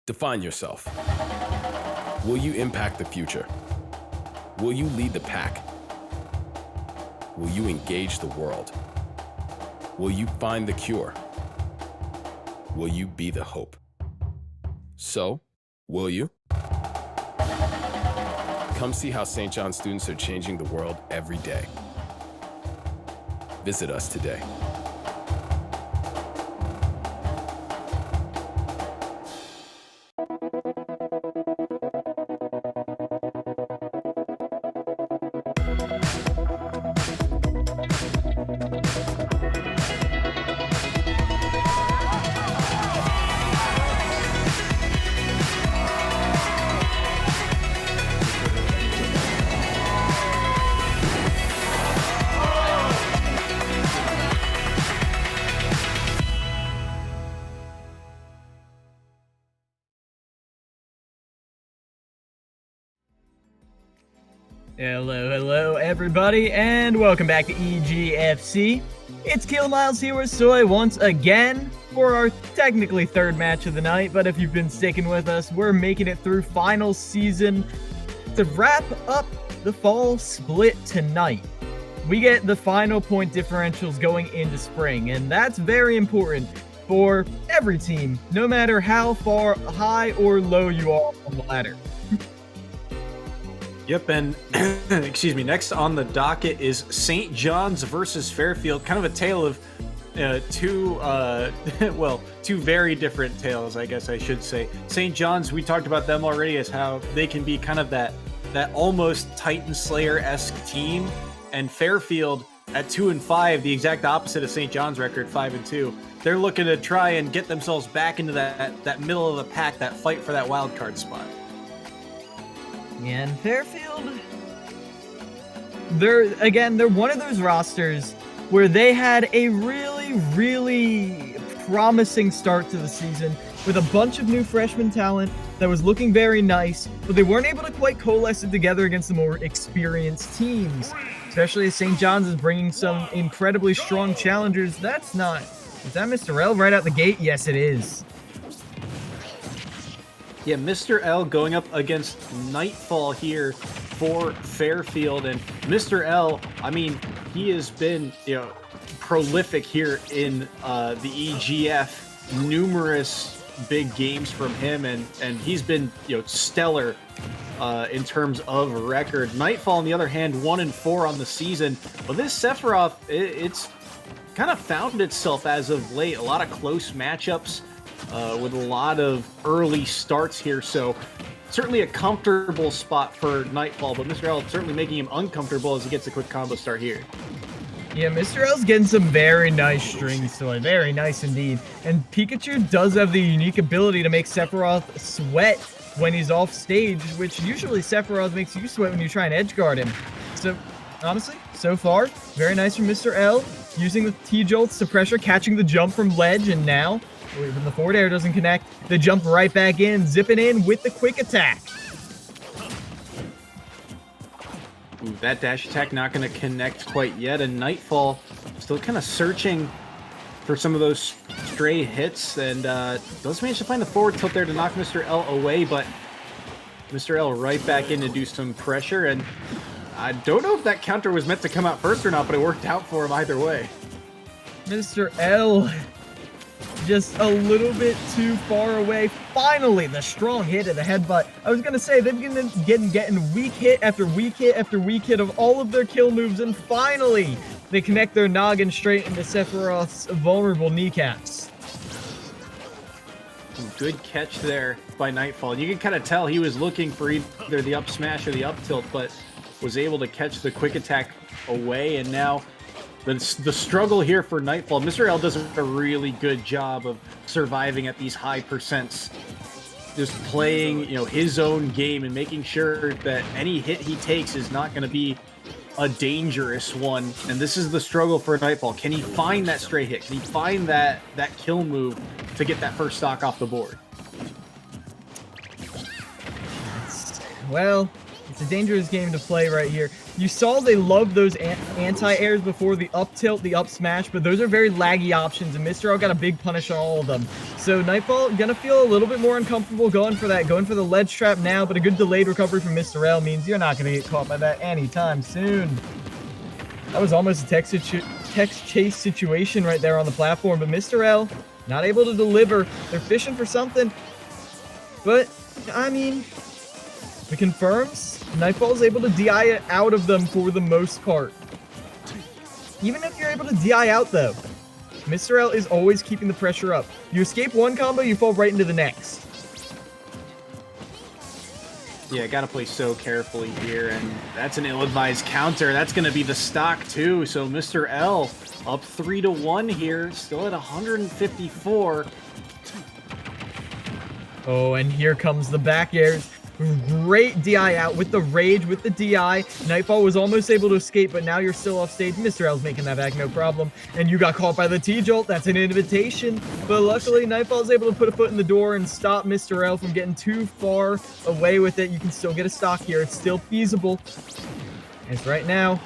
Define yourself. Will you impact the future? Will you lead the pack? Will you engage the world? Will you find the cure? Will you be the hope? So, will you? Come see how St. John students are changing the world every day. Visit us today. Hello everybody, and welcome back to EGFC. It's Kill Miles here with Soy once again for our technically third match of the night, but if you've been sticking with us, we're making it through final season to wrap up the fall split tonight. We get the final point differentials going into spring, and that's very important for every team, no matter how far high or low you are on the ladder. Yep, and excuse me, next on the docket is St. John's versus Fairfield. Kind of a tale of two very different tales, I guess I should say. St. John's, we talked about them already as how they can be kind of that almost Titan Slayer-esque team. And Fairfield at 2-5, the exact opposite of St. John's record, 5-2. They're looking to try and get themselves back into that middle of the pack, that fight for that wild card spot. Yeah, and Fairfield, they're one of those rosters where they had a really promising start to the season with a bunch of new freshman talent that was looking very nice, but they weren't able to quite coalesce it together against the more experienced teams, especially as St. John's is bringing some incredibly strong challengers. Is that Mr. L right out the gate? Yes, it is. Yeah, Mr. L going up against Nightfall here for Fairfield. And Mr. L, I mean, he has been, prolific here in the EGF. Numerous big games from him, and he's been, stellar in terms of record. Nightfall, on the other hand, 1-4 on the season. But this Sephiroth, it's kind of found itself as of late. A lot of close matchups. With a lot of early starts here, so certainly a comfortable spot for Nightfall, but Mr. L certainly making him uncomfortable as he gets a quick combo start here. Yeah, Mr. L's getting some very nice strings to it, very nice indeed. And Pikachu does have the unique ability to make Sephiroth sweat when he's off stage, which usually Sephiroth makes you sweat when you try and edge guard him. So, honestly, so far, very nice from Mr. L, using the T-Jolts to pressure, catching the jump from ledge, and now even the forward air doesn't connect. They jump right back in, zipping in with the quick attack. Ooh, that dash attack not going to connect quite yet, and Nightfall still kind of searching for some of those stray hits, and does manage to find the forward tilt there to knock Mr. L away, but Mr. L right back in to do some pressure, and I don't know if that counter was meant to come out first or not, but it worked out for him either way. Mr. L just a little bit too far away. Finally, the strong hit of the headbutt. I was going to say, they've been getting weak hit after weak hit after weak hit of all of their kill moves, and finally, they connect their noggin straight into Sephiroth's vulnerable kneecaps. Good catch there by Nightfall. You can kind of tell he was looking for either the up smash or the up tilt, but was able to catch the quick attack away, and now the struggle here for Nightfall. Mr. L does a really good job of surviving at these high percents, just playing, his own game and making sure that any hit he takes is not going to be a dangerous one. And this is the struggle for Nightfall. Can he find that stray hit? Can he find that kill move to get that first stock off the board? Well, It's a dangerous game to play right here. You saw they love those anti-airs before, the up tilt, the up smash, but those are very laggy options, and Mr. L got a big punish on all of them. So Nightfall gonna feel a little bit more uncomfortable going for that, going for the ledge trap now, but a good delayed recovery from Mr. L means you're not gonna get caught by that anytime soon. That was almost a text chase situation right there on the platform, but Mr. L not able to deliver. They're fishing for something, but I mean, it confirms Nightfall is able to DI it out of them for the most part. Even if you're able to DI out though, Mr. L is always keeping the pressure up. You escape one combo, you fall right into the next. Yeah, gotta play so carefully here, and that's an ill-advised counter. That's gonna be the stock too. So Mr. L up 3-1 here, still at 154. Oh, and here comes the back airs. Great DI out with the rage, with the DI. Nightfall was almost able to escape, but now you're still off stage. Mr. L's making that back, no problem. And you got caught by the T-Jolt. That's an invitation. But luckily, Nightfall's able to put a foot in the door and stop Mr. L from getting too far away with it. You can still get a stock here. It's still feasible. As right now,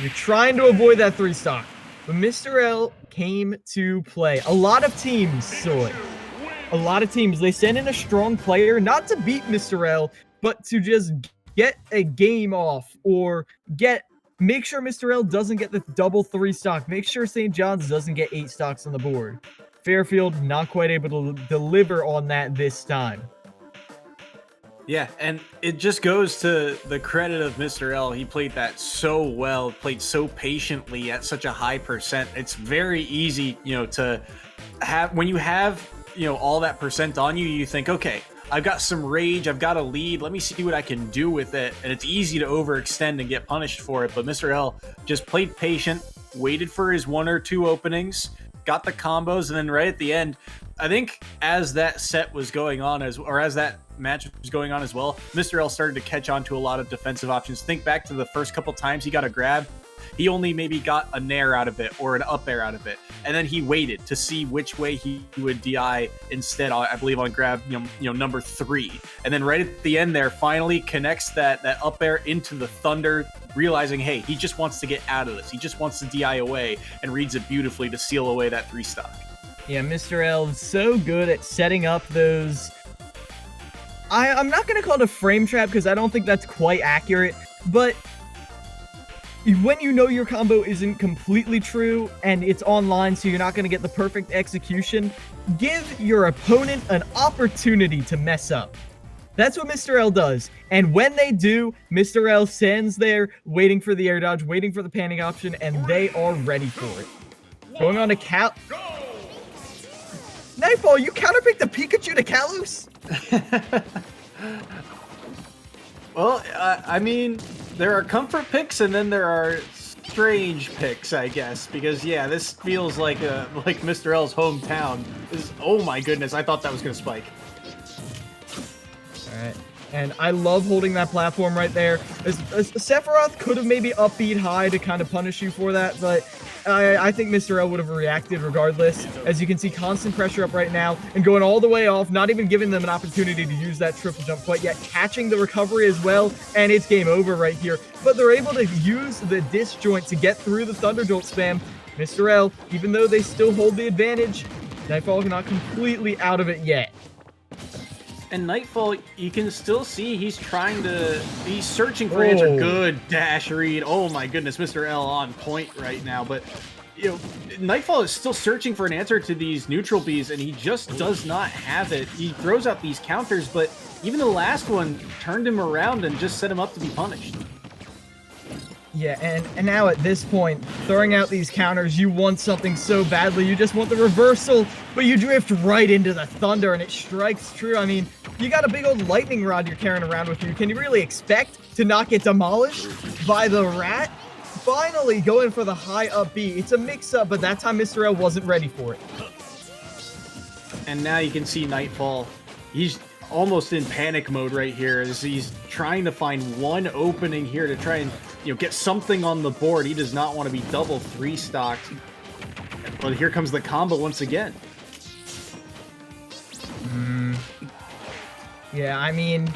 you're trying to avoid that 3 stock. But Mr. L came to play. A lot of teams saw it. A lot of teams, they send in a strong player, not to beat Mr. L, but to just get a game off or make sure Mr. L doesn't get the double 3 stock. Make sure St. John's doesn't get 8 stocks on the board. Fairfield not quite able to deliver on that this time. Yeah, and it just goes to the credit of Mr. L. He played that so well, played so patiently at such a high percent. It's very easy, to have, when you have, all that percent on you, you think, okay, I've got some rage, I've got a lead, let me see what I can do with it. And it's easy to overextend and get punished for it. But Mr. L just played patient, waited for his 1 or 2 openings, got the combos, and then right at the end, I think as that set was going on, as that match was going on as well, Mr. L started to catch on to a lot of defensive options. Think back to the first couple times he got a grab. He only maybe got a nair out of it or an up air out of it. And then he waited to see which way he would DI instead, I believe on grab, number 3. And then right at the end there, finally connects that up air into the thunder, realizing, hey, he just wants to get out of this. He just wants to DI away, and reads it beautifully to seal away that 3 stock. Yeah, Mr. L is so good at setting up those... I'm not going to call it a frame trap because I don't think that's quite accurate, but when you know your combo isn't completely true and it's online, so you're not going to get the perfect execution, give your opponent an opportunity to mess up. That's what Mr. L does. And when they do, Mr. L stands there waiting for the air dodge, waiting for the panic option, and they are ready for it. Going on to Nightfall, you counterpicked the Pikachu to Kalos? Well, I mean, there are comfort picks and then there are strange picks, I guess, because yeah, this feels like Mr. L's hometown. Oh my goodness, I thought that was gonna spike. All right, and I love holding that platform right there. Sephiroth could have maybe up beat high to kind of punish you for that, but I think Mr. L would have reacted regardless. As you can see, constant pressure up right now and going all the way off, not even giving them an opportunity to use that triple jump quite yet, catching the recovery as well, and it's game over right here. But they're able to use the disjoint to get through the Thunder Jolt spam. Mr. L, even though they still hold the advantage, Nightfall not completely out of it yet. And Nightfall, you can still see he's searching for an answer. Good dash read. Oh my goodness, Mr. L on point right now. But, Nightfall is still searching for an answer to these neutral Bs, and he just does not have it. He throws out these counters, but even the last one turned him around and just set him up to be punished. Yeah, and now at this point, throwing out these counters, you want something so badly. You just want the reversal, but you drift right into the thunder, and it strikes true. I mean, you got a big old lightning rod you're carrying around with you. Can you really expect to not get demolished by the rat? Finally going for the high up B. It's a mix-up, but that time Mr. L wasn't ready for it. And now you can see Nightfall. He's almost in panic mode right here as he's trying to find one opening here to try and get something on the board. He does not want to be double 3 stocked. But here comes the combo once again. Yeah, I mean,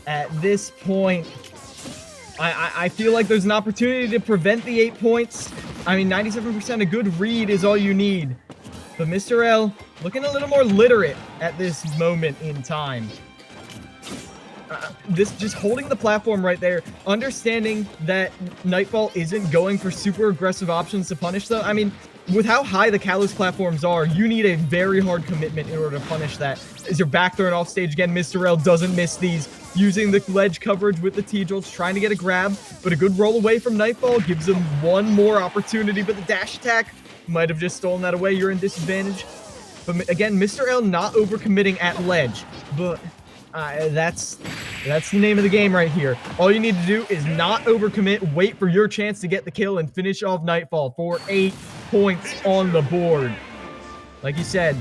At this point, I feel like there's an opportunity to prevent the 8 points. I mean, 97% a good read is all you need. But Mr. L looking a little more literate at this moment in time. This just holding the platform right there, understanding that Nightfall isn't going for super aggressive options to punish though. I mean, with how high the Kalos platforms are, you need a very hard commitment in order to punish that. As you're back throwing off stage again, Mr. L doesn't miss these. Using the ledge coverage with the T-Jolts, trying to get a grab, but a good roll away from Nightfall gives him one more opportunity, but the dash attack might have just stolen that away. You're in disadvantage. But again, Mr. L not overcommitting at ledge, but that's the name of the game right here. All you need to do is not overcommit, wait for your chance to get the kill, and finish off Nightfall for 8 points on the board. Like you said,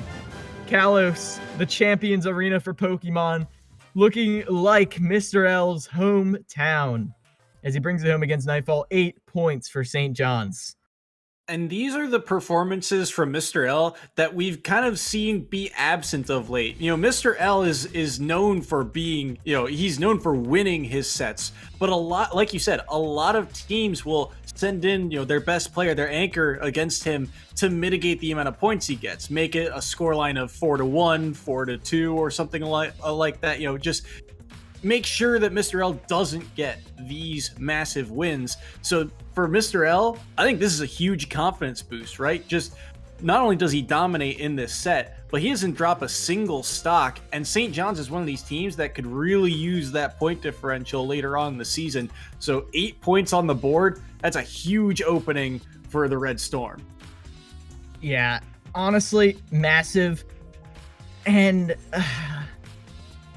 Kalos, the Champions Arena for Pokemon, looking like Mr. L's hometown as he brings it home against Nightfall. 8 points for St. John's. And these are the performances from Mr. L that we've kind of seen be absent of late. You know, Mr. L is known for being, he's known for winning his sets. But a lot, like you said, a lot of teams will send in, their best player, their anchor against him to mitigate the amount of points he gets. Make it a scoreline of 4-1, 4-2, or something like that. Just make sure that Mr. L doesn't get these massive wins. So for Mr. L, I think this is a huge confidence boost, right? Just not only does he dominate in this set, but he doesn't drop a single stock. And St. John's is one of these teams that could really use that point differential later on in the season. So 8 points on the board, that's a huge opening for the Red Storm. Yeah, honestly, massive. And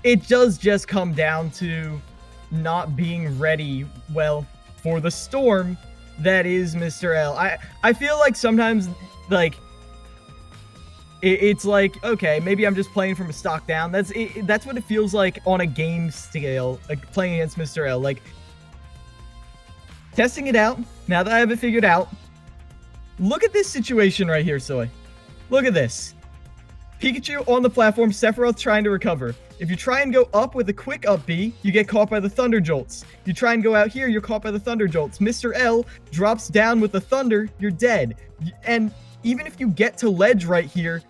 it does just come down to not being ready, well, for the storm that is Mr. L. I feel like sometimes, like, it's like, okay, maybe I'm just playing from a stock down. That's what it feels like on a game scale, like playing against Mr. L. Like, testing it out, now that I have it figured out. Look at this situation right here, Soy. Look at this. Pikachu on the platform, Sephiroth trying to recover. If you try and go up with a quick up B, you get caught by the Thunder Jolts. You try and go out here, you're caught by the Thunder Jolts. Mr. L drops down with the Thunder, you're dead. And even if you get to ledge right here,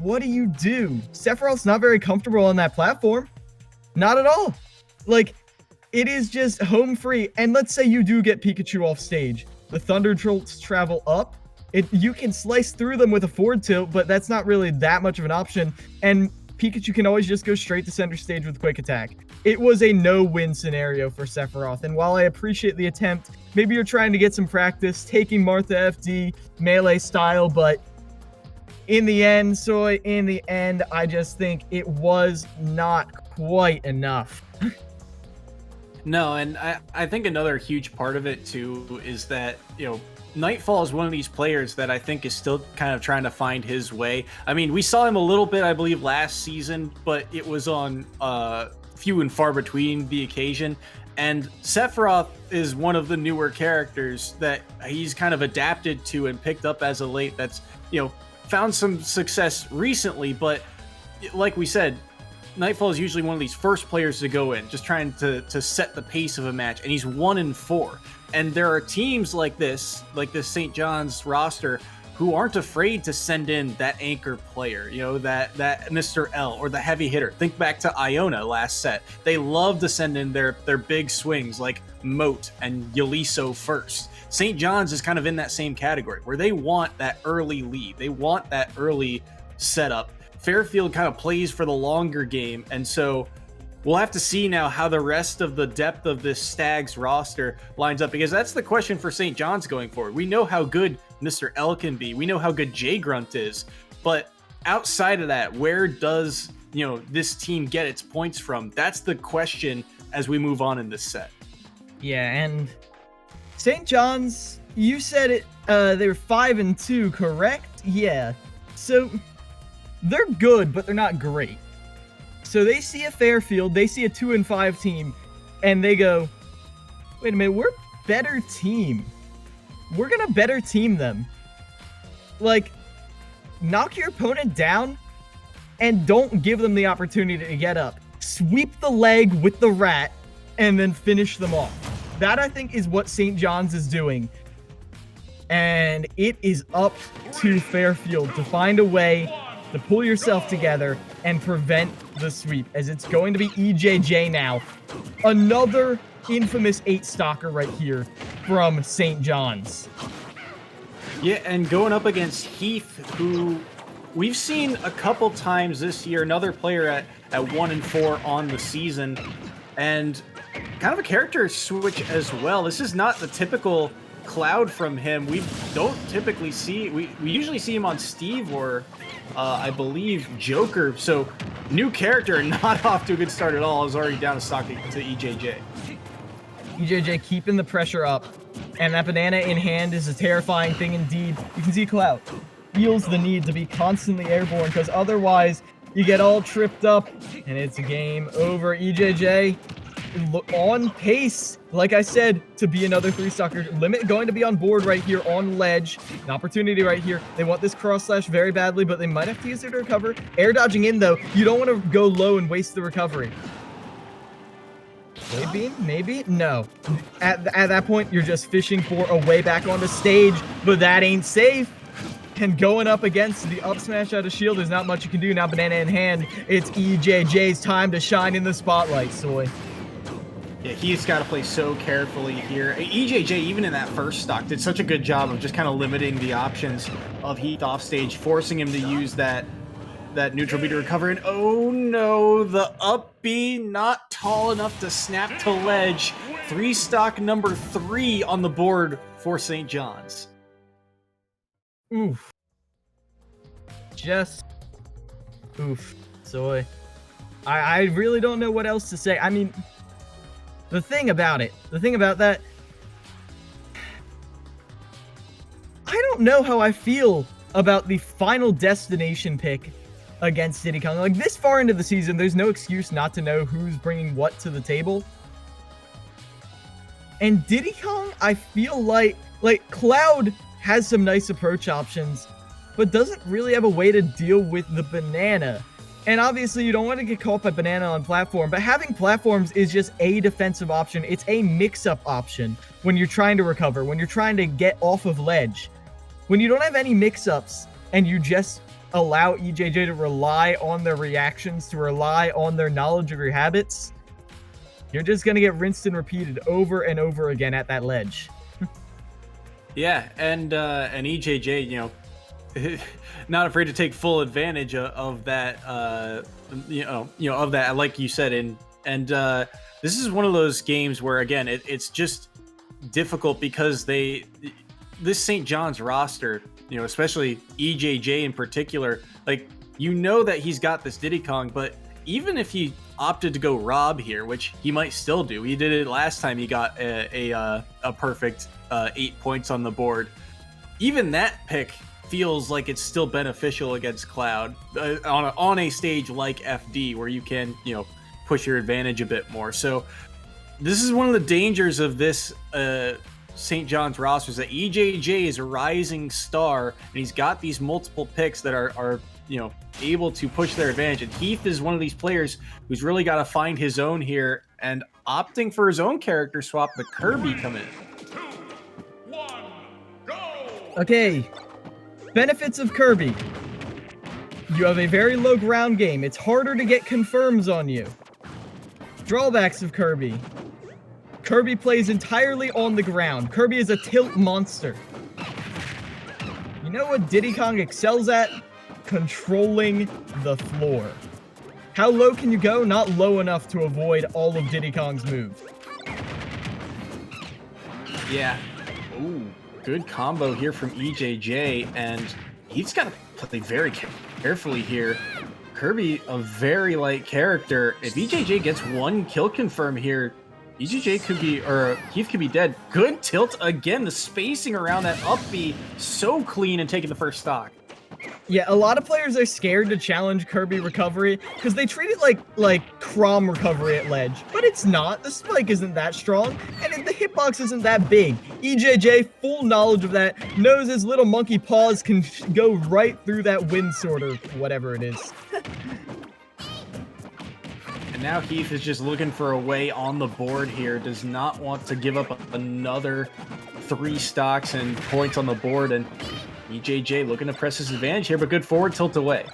what do you do? Sephiroth's not very comfortable on that platform. Not at all. Like, it is just home free. And let's say you do get Pikachu off stage. The Thunder Jolts travel up. You can slice through them with a forward tilt, but that's not really that much of an option. And Pikachu can always just go straight to center stage with quick attack. It was a no-win scenario for Sephiroth, and while I appreciate the attempt, maybe you're trying to get some practice, taking Martha FD melee style, but in the end, I just think it was not quite enough. No, and I think another huge part of it, too, is that, Nightfall is one of these players that I think is still kind of trying to find his way. I mean, we saw him a little bit, I believe, last season, but it was on few and far between the occasion. And Sephiroth is one of the newer characters that he's kind of adapted to and picked up as of late that's, found some success recently. But like we said, Nightfall is usually one of these first players to go in, just trying to set the pace of a match, and he's 1-4. And there are teams like this St. John's roster, who aren't afraid to send in that anchor player, that Mr. L or the heavy hitter. Think back to Iona last set. They love to send in their big swings like Moat and Yaliso first. St. John's is kind of in that same category where they want that early lead. They want that early setup. Fairfield kind of plays for the longer game, and so we'll have to see now how the rest of the depth of this Stags roster lines up, because that's the question for St. John's going forward. We know how good Mr. L can be. We know how good J Grunt is, but outside of that, where does this team get its points from? That's the question as we move on in this set. Yeah, and St. John's, you said it. They were 5-2, correct? Yeah. So they're good, but they're not great. So they see a Fairfield, they see a 2-5 team, and they go, wait a minute, we're a better team. We're gonna better team them. Like, knock your opponent down and don't give them the opportunity to get up. sweep the leg with the rat, and then finish them off. That, I think, is what St. John's is doing. And it is up to Fairfield to find a way to pull yourself together and prevent the sweep, as it's going to be EJJ now. Another infamous 8-stocker right here from St. John's. Yeah, and going up against Heath, who we've seen a couple times this year, another player at 1-4 on the season, and kind of a character switch as well. This is not the typical Cloud from him. We don't typically see, we usually see him on Steve or I believe Joker. So new character, not off to a good start at all. Is already down a stock to EJJ. EJJ keeping the pressure up, and that banana in hand is a terrifying thing indeed. You can see Cloud feels the need to be constantly airborne, because otherwise you get all tripped up and it's a game over. EJJ on pace, like I said, to be another 3-stocker. Limit going to be on board right here on ledge. An opportunity right here. They want this cross slash very badly, but they might have to use it to recover. Air dodging in, though. You don't want to go low and waste the recovery. Wave beam? Maybe? No. At that point, you're just fishing for a way back onto stage, but that ain't safe. And going up against the up smash out of shield, there's not much you can do. Now banana in hand, it's EJJ's time to shine in the spotlight, Soy. Yeah, he's got to play so carefully here. EJJ, even in that first stock, did such a good job of just kind of limiting the options of Heath off stage, forcing him to use that neutral B to recover. And oh no, the up B not tall enough to snap to ledge. 3-stock number 3 on the board for St. John's. Oof. Just oof. Soy. I really don't know what else to say. I mean, the thing about that, I don't know how I feel about the final destination pick against Diddy Kong. Like, this far into the season, there's no excuse not to know who's bringing what to the table. And Diddy Kong, I feel like Cloud has some nice approach options, but doesn't really have a way to deal with the banana. And obviously, you don't want to get caught by banana on platform, but having platforms is just a defensive option. It's a mix-up option when you're trying to recover, when you're trying to get off of ledge. When you don't have any mix-ups and you just allow EJJ to rely on their reactions, to rely on their knowledge of your habits, you're just going to get rinsed and repeated over and over again at that ledge. Yeah, and EJJ, you know, not afraid to take full advantage of that, of that, like you said. And this is one of those games where, again, it's just difficult because this St. John's roster, you know, especially EJJ in particular, like, you know that he's got this Diddy Kong, but even if he opted to go Rob here, which he might still do, he did it last time he got a perfect 8 points on the board. Even that pick feels like it's still beneficial against Cloud on a stage like FD, where you can, you know, push your advantage a bit more. So this is one of the dangers of this St. John's roster, is that EJJ is a rising star, and he's got these multiple picks that are you know, able to push their advantage. And Heath is one of these players who's really got to find his own here, and opting for his own character swap, the Kirby come in. 2, 1, go! Okay. Benefits of Kirby. You have a very low ground game. It's harder to get confirms on you. Drawbacks of Kirby. Kirby plays entirely on the ground. Kirby is a tilt monster. You know what Diddy Kong excels at? Controlling the floor. How low can you go? Not low enough to avoid all of Diddy Kong's moves. Yeah. Ooh, good combo here from EJJ, and he's got to play very carefully here. Kirby, a very light character. If EJJ gets one kill confirm here, EJJ could be, or Heath could be dead. Good tilt again. The spacing around that up B so clean and taking the first stock. Yeah, a lot of players are scared to challenge Kirby recovery because they treat it like Crom recovery at ledge, but it's not. The spike isn't that strong, and the hitbox isn't that big. EJJ, full knowledge of that, knows his little monkey paws can go right through that wind sword or whatever it is. And now Heath is just looking for a way on the board here. Does not want to give up another 3 stocks and points on the board. And EJJ looking to press his advantage here, but good forward tilt away.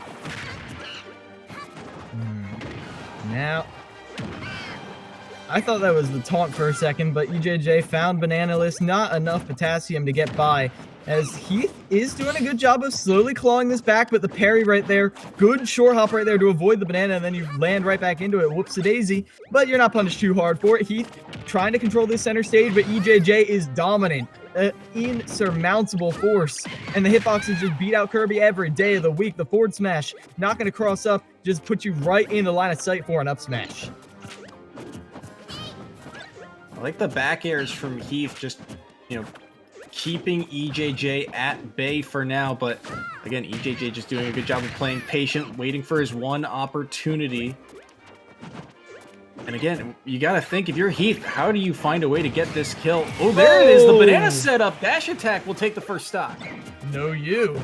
Now, I thought that was the taunt for a second, but EJJ found Bananaless, not enough potassium to get by, as Heath is doing a good job of slowly clawing this back, but the parry right there, good short hop right there to avoid the banana, and then you land right back into it. Whoops-a-daisy, but you're not punished too hard for it. Heath trying to control this center stage, but EJJ is dominant. Insurmountable force, and the hitboxes just beat out Kirby every day of the week. The forward smash, not going to cross up, just put you right in the line of sight for an up smash. I like the back airs from Heath, just, you know, keeping EJJ at bay for now, but again, EJJ just doing a good job of playing patient, waiting for his one opportunity. And again, you got to think, if you're Heath, how do you find a way to get this kill? Oh, there it is, the banana setup. Dash attack will take the first stock. No, you.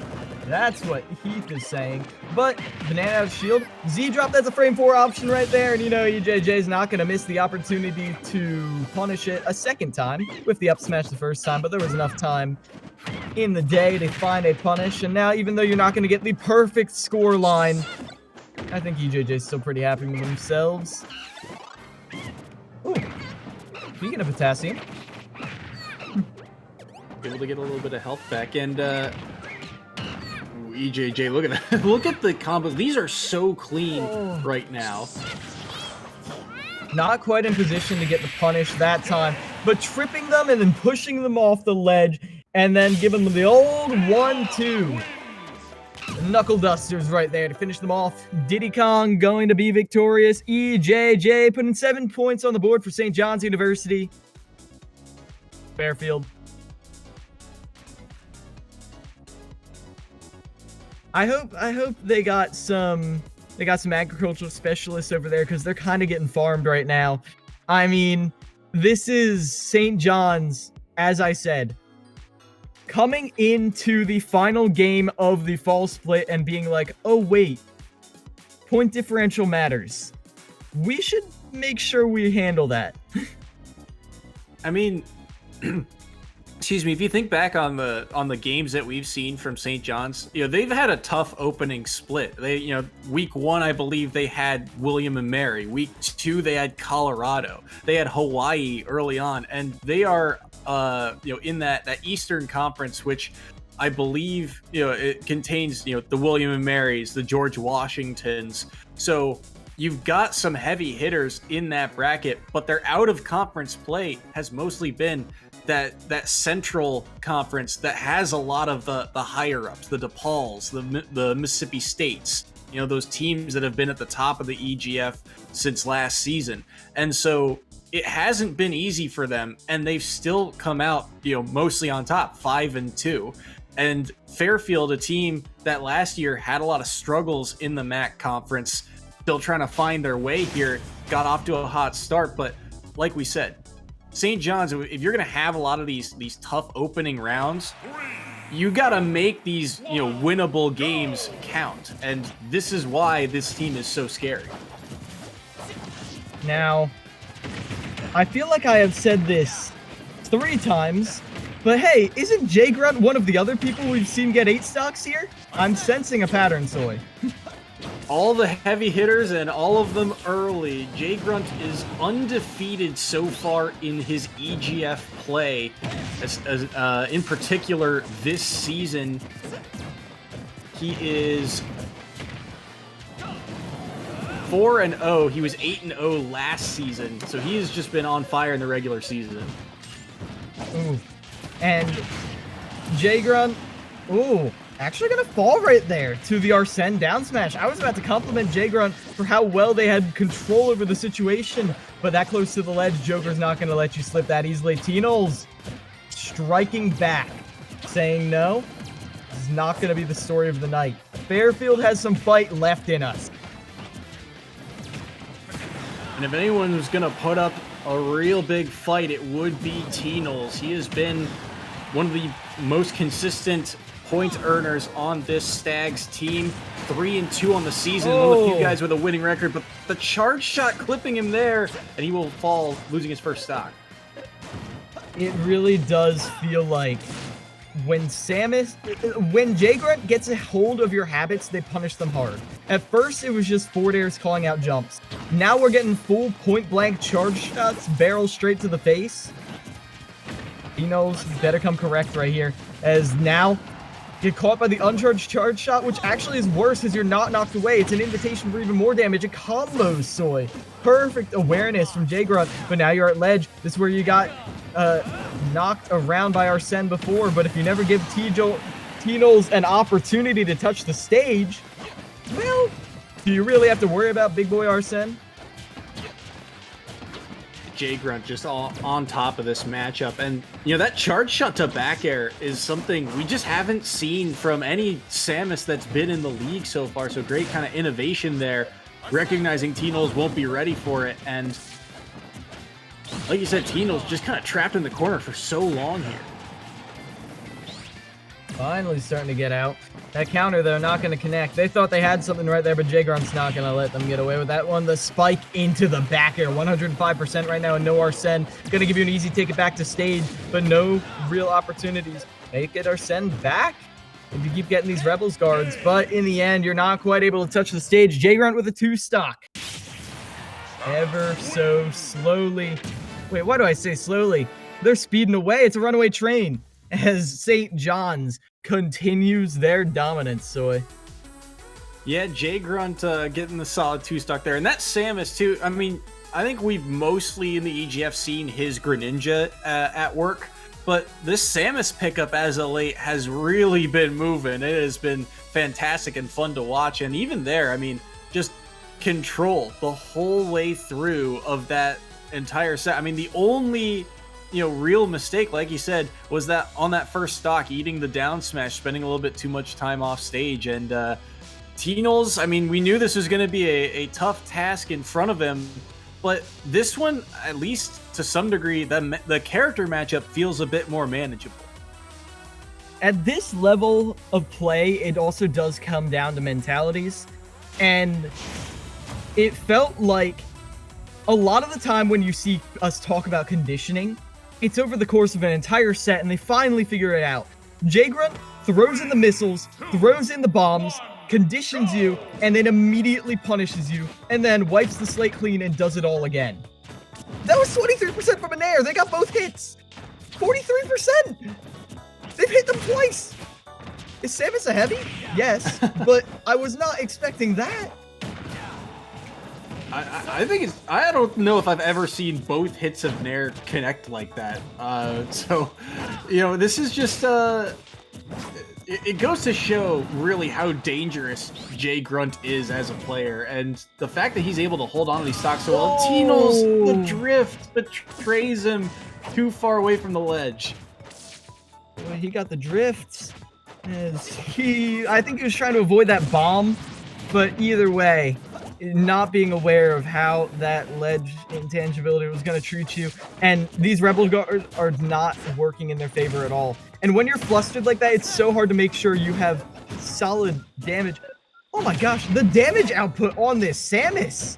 That's what Heath is saying. But banana out of shield, Z drop, that's a frame 4 option right there. And you know, EJJ's not going to miss the opportunity to punish it a second time with the up smash the first time, but there was enough time in the day to find a punish. And now, even though you're not going to get the perfect score line, I think EJJ's still pretty happy with themselves. Ooh. Speaking of potassium, able to get a little bit of health back, and EJJ, look at that. Look at the combos. These are so clean right now. Not quite in position to get the punish that time, but tripping them and then pushing them off the ledge, and then giving them the old 1-2. Knuckle dusters right there to finish them off. Diddy Kong going to be victorious. EJJ putting 7 points on the board for St. John's University. Fairfield. I hope they got some agricultural specialists over there, because they're kind of getting farmed right now. I mean, this is St. John's, as I said, coming into the final game of the fall split and being like, oh wait, point differential matters. We should make sure we handle that. I mean, excuse me, if you think back on the games that we've seen from St. John's, you know, they've had a tough opening split. They, you know, week 1, I believe they had William and Mary. Week 2, they had Colorado. They had Hawaii early on, and they are you know, in that Eastern Conference, which I believe, you know, it contains, you know, the William and Marys, the George Washingtons. So you've got some heavy hitters in that bracket, but their out of conference play has mostly been that Central Conference that has a lot of the higher ups, the DePauls, the Mississippi States, you know, those teams that have been at the top of the EGF since last season. And so it hasn't been easy for them, and they've still come out, you know, mostly on top, 5-2. And Fairfield, a team that last year had a lot of struggles in the MAC conference, still trying to find their way here, got off to a hot start. But like we said, St. John's, if you're going to have a lot of these tough opening rounds, you got to make these, you know, winnable games count. And this is why this team is so scary. Now, I feel like I have said this 3 times, but hey, isn't J Grunt one of the other people we've seen get 8 stocks here? I'm sensing a pattern, Soy. All the heavy hitters and all of them early. J Grunt is undefeated so far in his EGF play, as in particular this season. He is 4-0. He was 8-0 last season, so he has just been on fire in the regular season. Ooh. And J Grunt, ooh, actually gonna fall right there to the Arsene down smash. I was about to compliment J Grunt for how well they had control over the situation, but that close to the ledge, Joker's not gonna let you slip that easily. T-Nols striking back, saying no, this is not gonna be the story of the night. Fairfield has some fight left in us. And if anyone was going to put up a real big fight, it would be T-Nols. He has been one of the most consistent point earners on this Stags team. 3-2 on the season. One of the few guys with a winning record, but the charge shot clipping him there, and he will fall, losing his first stock. It really does feel like when Jay Grunt gets a hold of your habits, they punish them hard. At first, it was just forward airs calling out jumps. Now we're getting full point-blank charge shots, barrel straight to the face. He knows he better come correct right here, as now get caught by the uncharged charge shot, which actually is worse as you're not knocked away. It's an invitation for even more damage. It combos Soy. Perfect awareness from Jay Grunt, but now you're at ledge. This is where you got knocked around by Arsene before, but if you never give T-Knowles an opportunity to touch the stage, well, do you really have to worry about big boy Arsene? Jay Grunt just all on top of this matchup, and that charge shot to back air is something we just haven't seen from any Samus that's been in the league so far. So great kind of innovation there, recognizing T-Knowles won't be ready for it, and like you said, T-Knowles just kind of trapped in the corner for so long here. Finally starting to get out. That counter, though, not going to connect. They thought they had something right there, but Jay Grunt's not going to let them get away with that one. The spike into the back air, 105% right now, and no Arsene. Going to give you an easy take it back to stage, but no real opportunities. Make it Arsene back if you keep getting these Rebels guards, but in the end, you're not quite able to touch the stage. Jay Grunt with a 2 stock. Ever so slowly. Wait, why do I say slowly? They're speeding away. It's a runaway train as St. John's continues their dominance, Soy. Yeah, Jay Grunt getting the solid 2 stock there. And that Samus, too. I mean, I think we've mostly in the EGF seen his Greninja at work. But this Samus pickup as of late has really been moving. It has been fantastic and fun to watch. And even there, I mean, just control the whole way through of that entire set. I mean, the only real mistake, like you said, was that on that first stock, eating the down smash, spending a little bit too much time off stage. And T-Knowles, I mean, we knew this was going to be a tough task in front of him, but this one, at least to some degree, the character matchup feels a bit more manageable. At this level of play, it also does come down to mentalities, and it felt like a lot of the time when you see us talk about conditioning, it's over the course of an entire set, and they finally figure it out. Jay Grunt throws in the missiles, throws in the bombs, conditions you, and then immediately punishes you, and then wipes the slate clean and does it all again. That was 23% from an air. They got both hits. 43%. They've hit them twice. Is Samus a heavy? Yes, but I was not expecting that. I think it's. I don't know if I've ever seen both hits of Nair connect like that. So, this is just. It goes to show really how dangerous Jay Grunt is as a player, and the fact that he's able to hold on to these stocks so well. T-Knowles, the drift betrays him too far away from the ledge. Well, he got the drifts. I think he was trying to avoid that bomb, but either way, not being aware of how that ledge intangibility was going to treat you, and these Rebel guards are not working in their favor at all. And when you're flustered like that, it's so hard to make sure you have solid damage. Oh my gosh, the damage output on this Samus!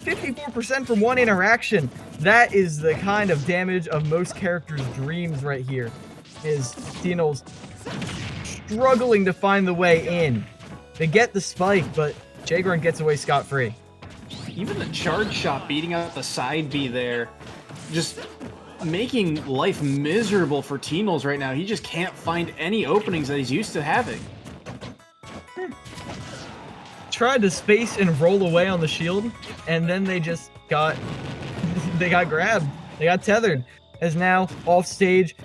54% from one interaction. That is the kind of damage of most characters' dreams right here. Is T-Knowles struggling to find the way in. They get the spike, but Jay Grunt gets away scot-free. Even the charge shot beating out the side B there, just making life miserable for T-Knowles right now. He just can't find any openings that he's used to having. Tried to space and roll away on the shield, and then they just got grabbed. They got tethered. As now off stage,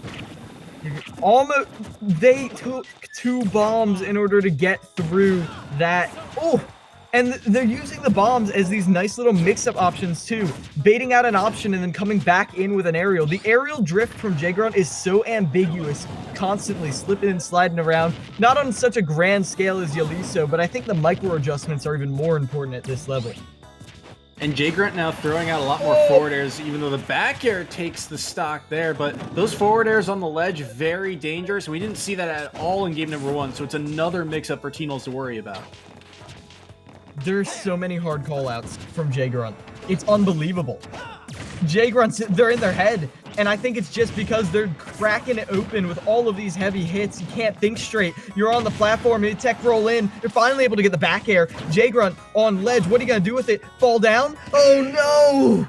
almost they took 2 bombs in order to get through that. Oh, and they're using the bombs as these nice little mix-up options too, baiting out an option and then coming back in with an aerial. The aerial drift from Jay Grunt is so ambiguous, constantly slipping and sliding around. Not on such a grand scale as Yaliso, but I think the micro adjustments are even more important at this level. And Jay Grunt now throwing out a lot more forward airs, even though the back air takes the stock there. But those forward airs on the ledge, very dangerous. We didn't see that at all in game number 1, so it's another mix-up for T-Nulls to worry about. There's so many hard call-outs from Jay Grunt. It's unbelievable. Jay Grunts, they're in their head. And I think it's just because they're cracking it open with all of these heavy hits. You can't think straight. You're on the platform, you tech roll in. You're finally able to get the back air. Jay Grunt on ledge. What are you going to do with it? Fall down? Oh,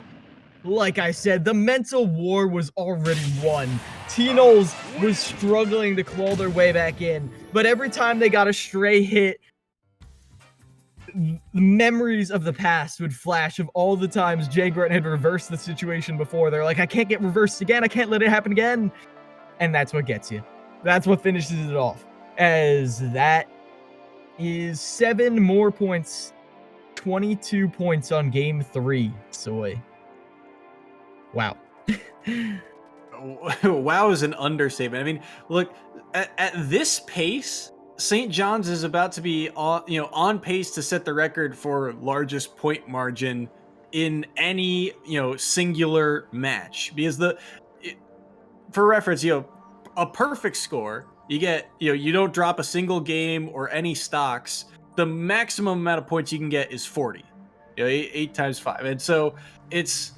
no! Like I said, the mental war was already won. T-Nulls was struggling to claw their way back in. But every time they got a stray hit, the memories of the past would flash of all the times Jay Grunt had reversed the situation before. They're like, I can't get reversed again. I can't let it happen again. And that's what gets you. That's what finishes it off. As that is 7 more points. 22 points on game 3. Soy. Wow. Wow is an understatement. I mean, look, at this pace, St. John's is about to be on pace to set the record for largest point margin in any singular match, because for reference, a perfect score, you get you don't drop a single game or any stocks. The maximum amount of points you can get is 40, 8 times 5, and so it's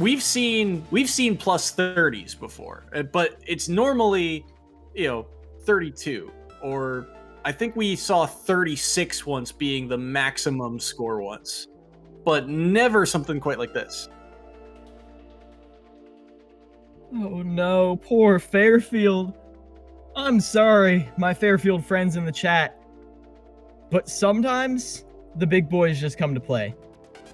we've seen plus 30s before, but it's normally 32, or I think we saw 36 once being the maximum score once, but never something quite like this. Oh no, poor Fairfield. I'm sorry, my Fairfield friends in the chat, but sometimes the big boys just come to play.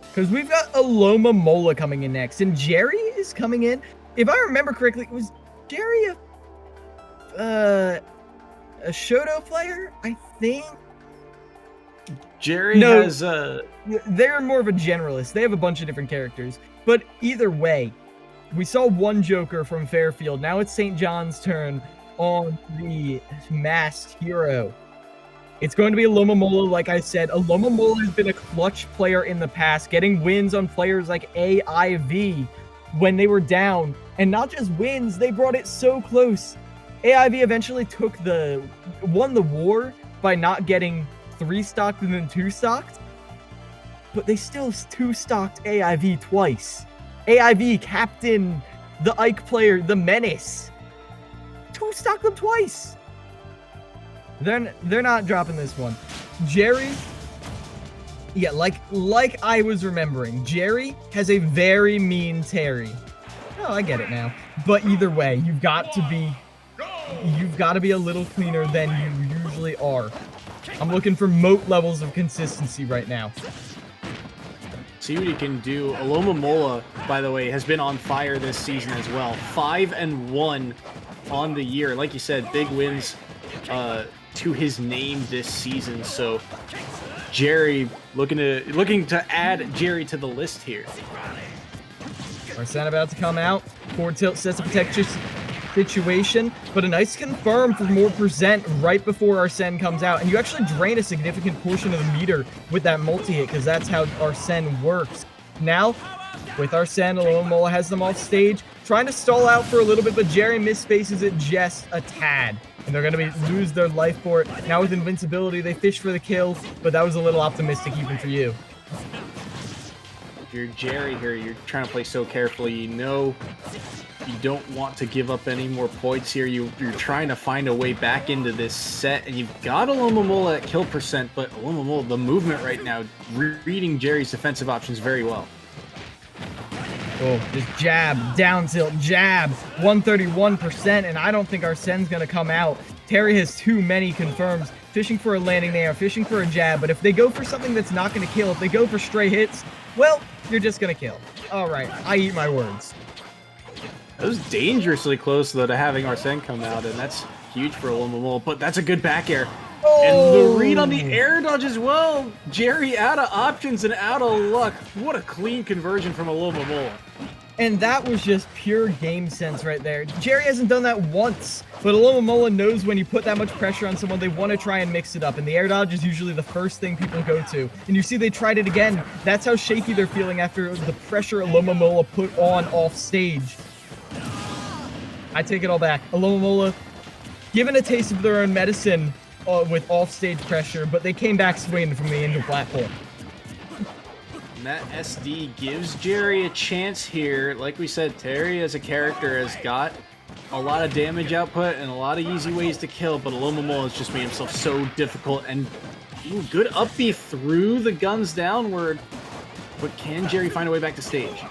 Because we've got Aloma Mola coming in next, and Jerry is coming in. If I remember correctly, was Jerry a Shoto player, I think? Jerry has They're more of a generalist. They have a bunch of different characters. But either way, we saw one Joker from Fairfield. Now it's St. John's turn on the masked hero. It's going to be Aloma Mola, like I said. Aloma Mola has been a clutch player in the past, getting wins on players like AIV when they were down. And not just wins, they brought it so close. AIV eventually won the war by not getting 3-stocked and then 2-stocked, but they still 2-stocked AIV twice. AIV captain, the Ike player, the Menace, 2-stocked them twice. They're not dropping this one. Jerry, yeah, like I was remembering, Jerry has a very mean Terry. Oh, I get it now. But either way, you've got to be a little cleaner than you usually are. I'm looking for moat levels of consistency right now. See what he can do. Aloma Mola, by the way, has been on fire this season as well. 5-1 on the year. Like you said, big wins to his name this season. So Jerry looking to add Jerry to the list here. Arsene about to come out. Forward tilt sets a protection situation, but a nice confirm for more percent right before Arsene comes out. And you actually drain a significant portion of the meter with that multi-hit, because that's how Arsene works. Now, with Arsene, Aloma Mola has them off stage, trying to stall out for a little bit, but Jerry misspaces it just a tad. And they're going to lose their life for it. Now with invincibility, they fish for the kill, but that was a little optimistic even for you. If you're Jerry here, you're trying to play so carefully. You know you don't want to give up any more points here. You're trying to find a way back into this set, and you've got Aloma Mola at kill percent, but Aloma Mola, the movement right now, reading Jerry's defensive options very well. Oh, just jab, down tilt, jab, 131%, and I don't think Arsene's going to come out. Terry has too many confirms, fishing for a landing there, fishing for a jab, but if they go for something that's not going to kill, if they go for stray hits, well, you're just going to kill. All right, I eat my words. That was dangerously close, though, to having Arsene come out, and that's huge for Aloma Mola, but that's a good back air. Oh. And the read on the air dodge as well. Jerry out of options and out of luck. What a clean conversion from Aloma Mola. And that was just pure game sense right there. Jerry hasn't done that once, but Alomomola knows when you put that much pressure on someone, they want to try and mix it up. And the air dodge is usually the first thing people go to. And you see they tried it again. That's how shaky they're feeling after the pressure Alomomola put on off stage. I take it all back. Alomomola given a taste of their own medicine with off-stage pressure, but they came back swinging from the angel platform. And that SD gives Jerry a chance here. Like we said, Terry as a character has got a lot of damage output and a lot of easy ways to kill, but Alomomola has just made himself so difficult, and good up B through the guns downward. But can Jerry find a way back to stage?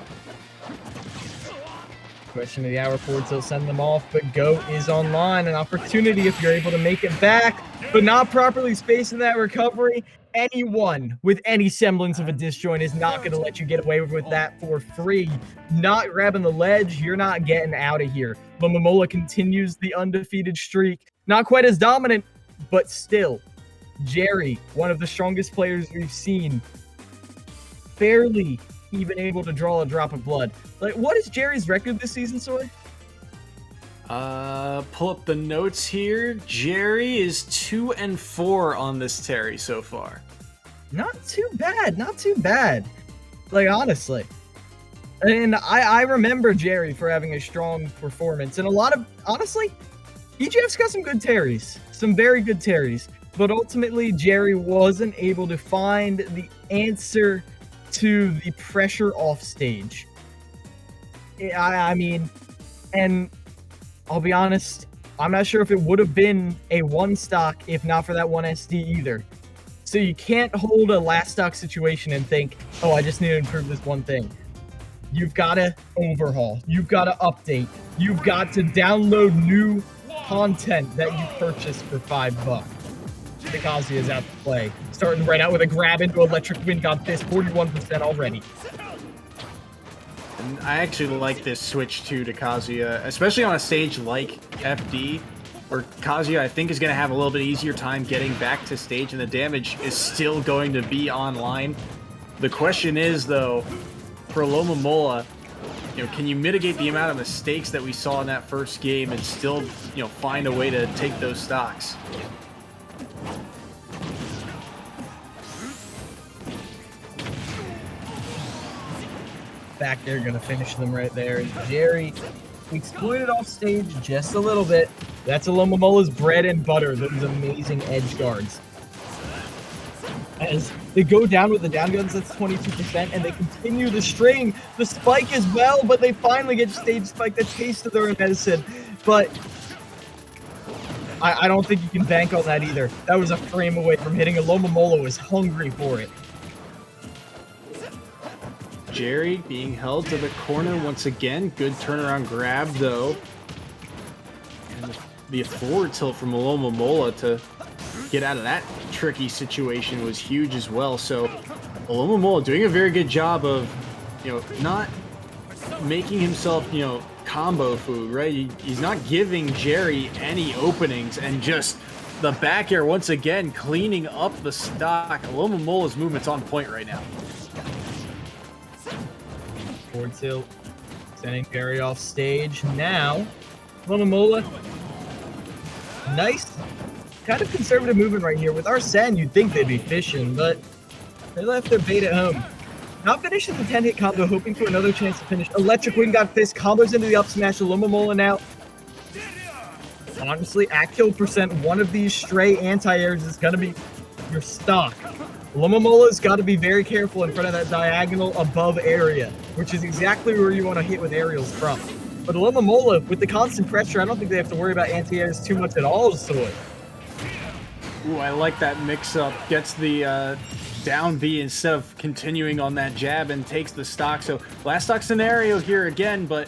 Question of the hour, forward tilt, send them off, but Go is online. An opportunity if you're able to make it back, but not properly spacing that recovery. Anyone with any semblance of a disjoint is not going to let you get away with that for free. Not grabbing the ledge, you're not getting out of here. Alomomola continues the undefeated streak. Not quite as dominant, but still. Jerry, one of the strongest players we've seen, barely even able to draw a drop of blood. Like, what is Jerry's record this season, Soy? Pull up the notes here. Jerry is 2-4 on this Terry so far. Not too bad, not too bad. Like, honestly. And I remember Jerry for having a strong performance. And a lot of, honestly, EGF's got some good Terrys. Some very good Terrys. But ultimately, Jerry wasn't able to find the answer to the pressure off stage. I mean, and I'll be honest, I'm not sure if it would have been a one stock if not for that one SD either. So you can't hold a last stock situation and think, oh, I just need to improve this one thing. You've got to overhaul. You've got to update. You've got to download new content that you purchased for $5. Kazuya is out to play. Starting right out with a grab into Electric Wind God Fist, 41% already. And I actually like this switch to Kazuya, especially on a stage like FD, where Kazuya I think is going to have a little bit easier time getting back to stage, and the damage is still going to be online. The question is, though, for Alomomola, can you mitigate the amount of mistakes that we saw in that first game and still, find a way to take those stocks? Back there, gonna finish them right there. Jerry exploited off stage just a little bit. That's Alomomola's bread and butter, those amazing edge guards. As they go down with the down guns, that's 22%, and they continue the string. The spike as well, but they finally get stage spike, the taste of their own medicine. But I don't think you can bank on that either. That was a frame away from hitting. Alomomola was hungry for it. Jerry being held to the corner once again. Good turnaround grab, though. And the forward tilt from Alomomola to get out of that tricky situation was huge as well. So Alomomola doing a very good job of, not making himself, combo food, right? He's not giving Jerry any openings, and just the back air once again cleaning up the stock. Alomomola's movement's on point right now. Forward tilt, sending Jerry off stage. Now, Alomomola, nice, kind of conservative movement right here. With Arsene, you'd think they'd be fishing, but they left their bait at home. Not finishing the 10-hit combo, hoping for another chance to finish. Electric Wind God Fist, combos into the up smash. Alomomola now. Honestly, at kill percent, one of these stray anti-airs is going to be your stock. Alomomola's got to be very careful in front of that diagonal above area, which is exactly where you want to hit with aerials from. But Alomomola, with the constant pressure, I don't think they have to worry about anti-airs too much at all, Soy. Ooh, I like that mix-up. Gets the down B instead of continuing on that jab and takes the stock. So last stock scenario here again, but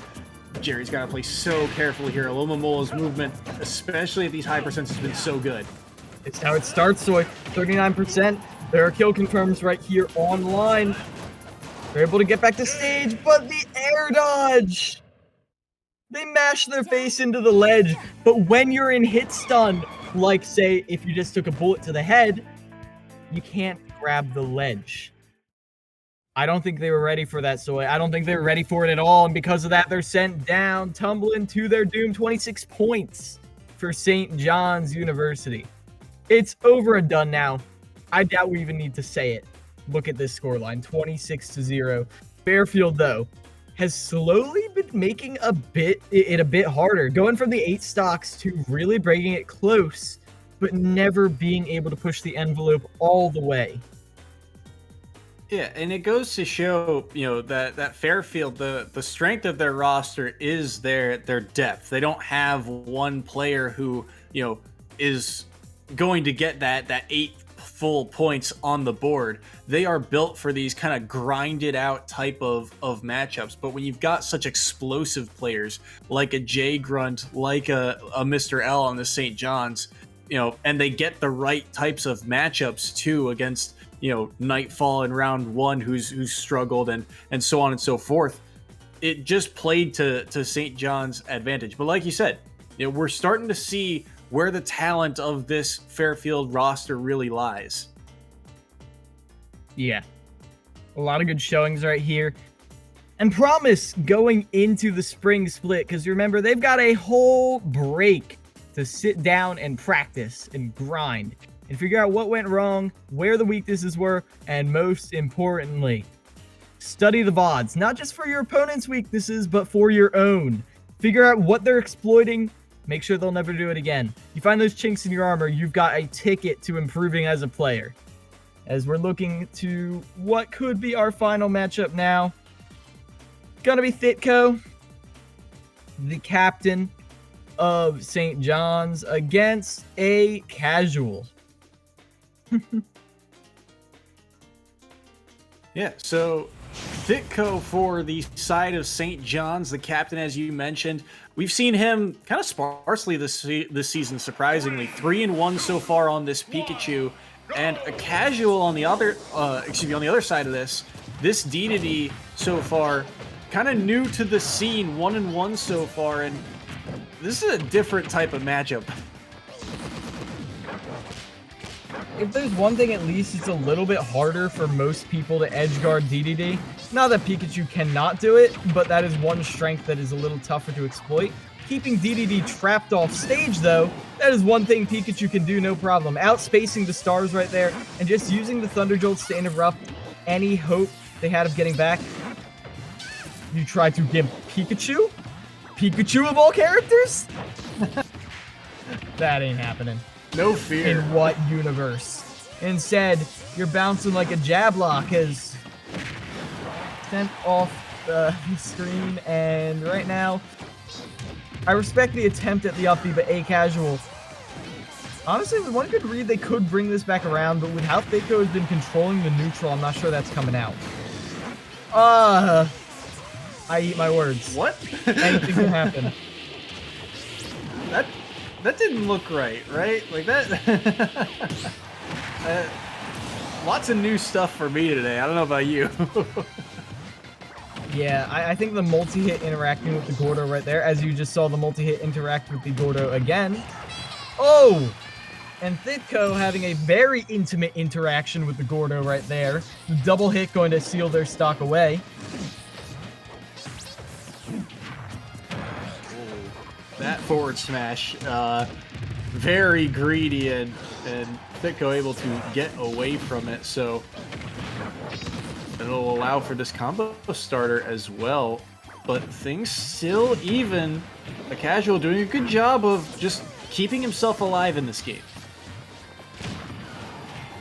Jerry's got to play so carefully here. Alomomola's movement, especially at these high percents, has been so good. It's how it starts, Soy. 39%. There are kill confirms right here online. They're able to get back to stage, but the air dodge! They mash their face into the ledge, but when you're in hit stun, like say if you just took a bullet to the head, you can't grab the ledge. I don't think they were ready for that, Soy. I don't think they were ready for it at all, and because of that, they're sent down, tumbling to their doom. 26 points for St. John's University. It's over and done now. I doubt we even need to say it. Look at this scoreline, 26-0. Fairfield, though, has slowly been making it a bit harder, going from the 8 stocks to really breaking it close, but never being able to push the envelope all the way. Yeah, and it goes to show, that Fairfield, the strength of their roster is their depth. They don't have one player who, is going to get that 8 full points on the board. They are built for these kind of grinded out type of matchups. But when you've got such explosive players like a J Grunt, like a Mr. L on the St. John's, and they get the right types of matchups too against, Nightfall in round 1 who's struggled and so on and so forth. It just played to St. John's advantage. But like you said, we're starting to see where the talent of this Fairfield roster really lies. Yeah. A lot of good showings right here. And promise going into the spring split, because remember, they've got a whole break to sit down and practice and grind and figure out what went wrong, where the weaknesses were, and most importantly, study the VODs, not just for your opponent's weaknesses, but for your own. Figure out what they're exploiting, make sure they'll never do it again. You find those chinks in your armor, you've got a ticket to improving as a player. As we're looking to what could be our final matchup now. Gonna be Thitko, the captain of St. John's, against a casual. Yeah, so Thitko for the side of St. John's, the captain, as you mentioned. We've seen him kind of sparsely this season, surprisingly. 3-1 so far on this Pikachu, and a casual on the other, on the other side of this. This Dedede so far, kind of new to the scene, 1-1 so far, and this is a different type of matchup. If there's one thing, at least it's a little bit harder for most people to edge guard Dedede. Not that Pikachu cannot do it, but that is one strength that is a little tougher to exploit. Keeping Dedede trapped off stage, though, that is one thing Pikachu can do, no problem. Outspacing the stars right there, and just using the Thunder Jolts to interrupt any hope they had of getting back. You try to give Pikachu? Pikachu of all characters? That ain't happening. No fear. In what universe? Instead, you're bouncing like a Jablock as sent off the screen, and right now, I respect the attempt at the up B, but a casual. Honestly, with one good read, they could bring this back around, but with how Thitko has been controlling the neutral, I'm not sure that's coming out. I eat my words. What? Anything can happen. That didn't look right? Like that. Lots of new stuff for me today. I don't know about you. Yeah, I think the multi-hit interacting with the Gordo right there, as you just saw the multi-hit interact with the Gordo again. Oh! And Thitko having a very intimate interaction with the Gordo right there. The double hit going to seal their stock away. That forward smash, very greedy, and Thitko able to get away from it, so it'll allow for this combo starter as well. But things still even. A casual doing a good job of just keeping himself alive in this game.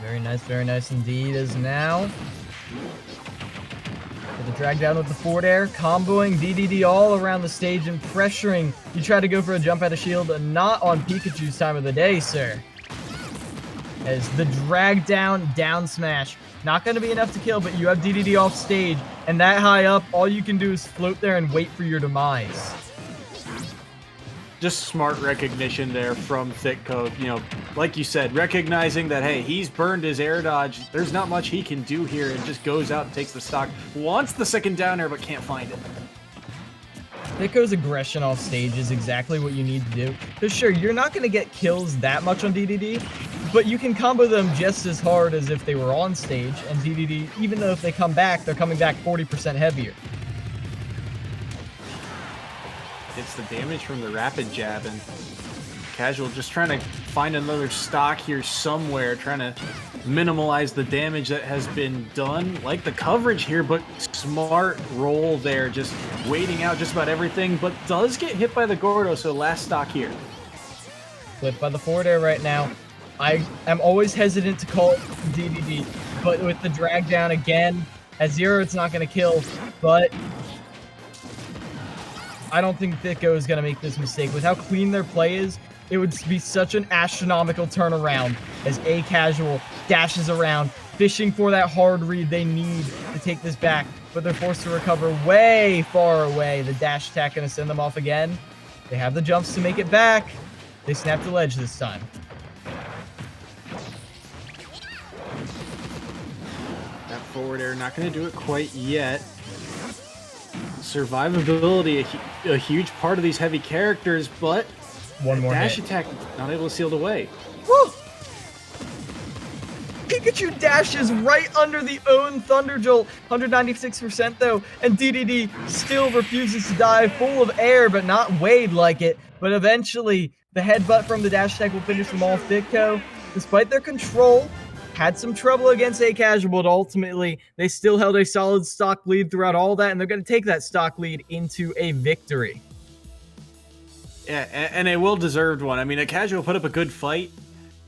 Very nice indeed, as now. The drag down with the forward air, comboing Dedede all around the stage and pressuring. You try to go for a jump out of shield, not on Pikachu's time of the day, sir. As the drag down smash. Not going to be enough to kill, but you have Dedede off stage, and that high up, all you can do is float there and wait for your demise. Just smart recognition there from Thitko. Like you said, recognizing that, hey, he's burned his air dodge. There's not much he can do here, and just goes out and takes the stock. Wants the second down air, but can't find it. Thitko's aggression off stage is exactly what you need to do. Because sure, you're not going to get kills that much on Dedede, but you can combo them just as hard as if they were on stage, and DDD, even though if they come back, they're coming back 40% heavier. It's the damage from the rapid jab, and Casual just trying to find another stock here somewhere, trying to minimize the damage that has been done. Like the coverage here, but smart roll there, just waiting out just about everything, but does get hit by the Gordo, so last stock here. Flipped by the forward air right now. I am always hesitant to call DDD, but with the drag down again, at 0 it's not going to kill, but I don't think Thicko is going to make this mistake. With how clean their play is, it would be such an astronomical turnaround as A Casual dashes around, fishing for that hard read they need to take this back, but they're forced to recover way far away. The dash attack going to send them off again. They have the jumps to make it back. They snap the ledge this time. That forward air not going to do it quite yet. Survivability, a huge part of these heavy characters, but one more dash hit. attack not able to seal it away. Woo! Pikachu dashes right under the own Thunder Jolt, 196% though, and DDD still refuses to die, full of air, but not weighed like it. But eventually, the headbutt from the dash attack will finish them all. Thicko, despite their control, had some trouble against A Casual, but ultimately, they still held a solid stock lead throughout all that, and they're going to take that stock lead into a victory. Yeah, and a well-deserved one. I mean, A Casual put up a good fight,